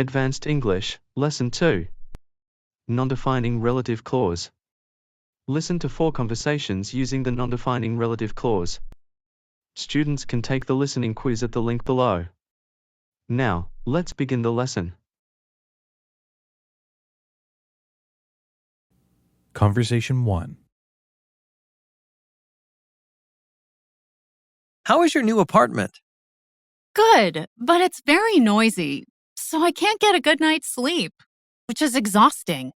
Advanced English, Lesson 2. Non-defining relative clause. Listen to 4 conversations using the non-defining relative clause. Students can take the listening quiz at the link below. Now, let's begin the lesson. Conversation 1. How is your new apartment? Good, but it's very noisy, so I can't get a good night's sleep, which is exhausting.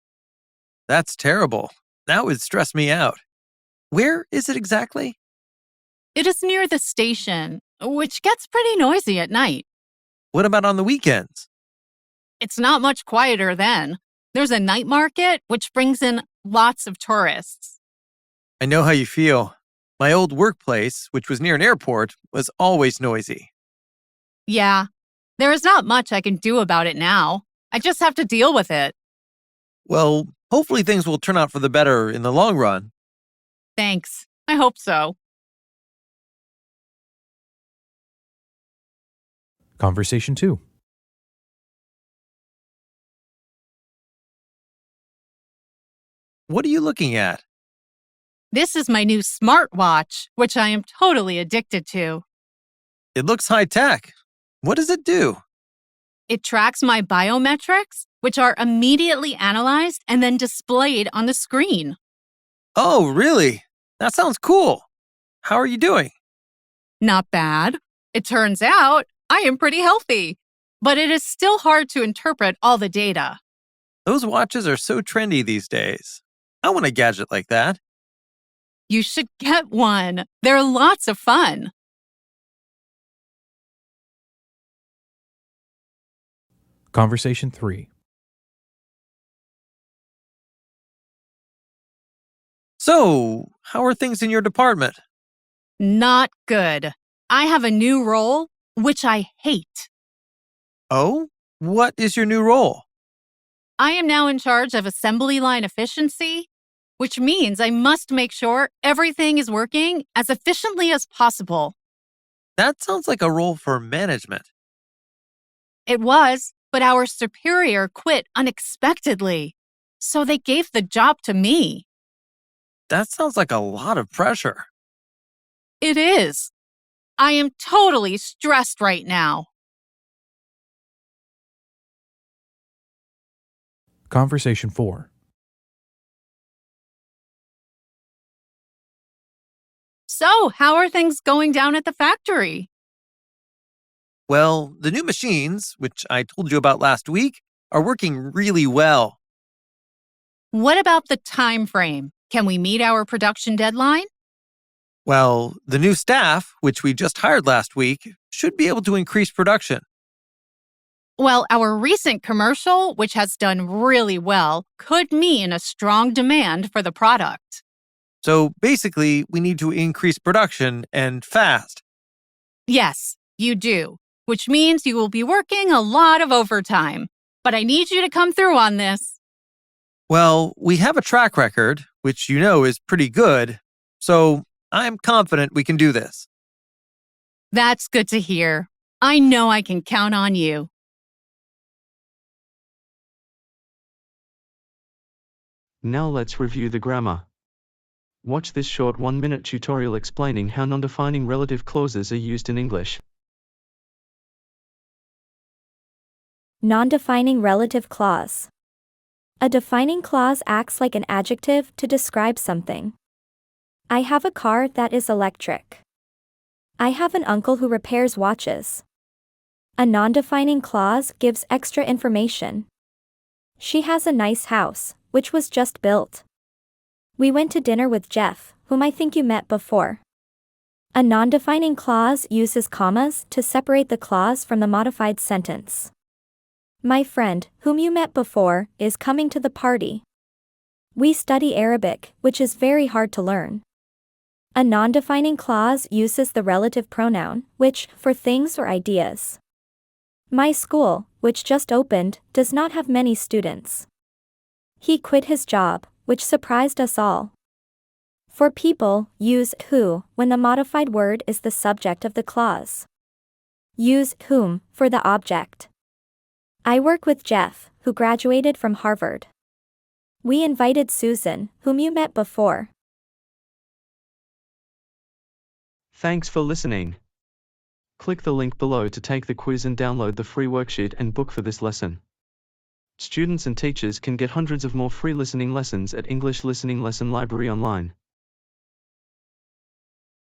That's terrible. That would stress me out. Where is it exactly? It is near the station, which gets pretty noisy at night. What about on the weekends? It's not much quieter then. There's a night market, which brings in lots of tourists. I know how you feel. My old workplace, which was near an airport, was always noisy. Yeah, there is not much I can do about it now. I just have to deal with it. Well, hopefully things will turn out for the better in the long run. Thanks. I hope so. Conversation 2. What are you looking at? This is my new smartwatch, which I am totally addicted to. It looks high-tech. What does it do? It tracks my biometrics, which are immediately analyzed and then displayed on the screen. Oh, really? That sounds cool. How are you doing? Not bad. It turns out I am pretty healthy, but it is still hard to interpret all the data. Those watches are so trendy these days. I want a gadget like that. You should get one. They're lots of fun. Conversation 3. So, how are things in your department? Not good. I have a new role, which I hate. Oh? What is your new role? I am now in charge of assembly line efficiency, which means I must make sure everything is working as efficiently as possible. That sounds like a role for management. It was, but our superior quit unexpectedly, so they gave the job to me. That sounds like a lot of pressure. It is. I am totally stressed right now. Conversation 4. So, how are things going down at the factory? Well, the new machines, which I told you about last week, are working really well. What about the time frame? Can we meet our production deadline? Well, the new staff, which we just hired last week, should be able to increase production. Well, our recent commercial, which has done really well, could mean a strong demand for the product. So basically, we need to increase production and fast. Yes, you do, which means you will be working a lot of overtime. But I need you to come through on this. Well, we have a track record, which you know is pretty good, so I'm confident we can do this. That's good to hear. I know I can count on you. Now let's review the grammar. Watch this short 1-minute tutorial explaining how non-defining relative clauses are used in English. Non-defining relative clause. A defining clause acts like an adjective to describe something. I have a car that is electric. I have an uncle who repairs watches. A non-defining clause gives extra information. She has a nice house, which was just built. We went to dinner with Jeff, whom I think you met before. A non-defining clause uses commas to separate the clause from the modified sentence. My friend, whom you met before, is coming to the party. We study Arabic, which is very hard to learn. A non-defining clause uses the relative pronoun, which, for things or ideas. My school, which just opened, does not have many students. He quit his job, which surprised us all. For people, use who when the modified word is the subject of the clause. Use whom for the object. I work with Jeff, who graduated from Harvard. We invited Susan, whom you met before. Thanks for listening. Click the link below to take the quiz and download the free worksheet and book for this lesson. Students and teachers can get hundreds of more free listening lessons at English Listening Lesson Library online.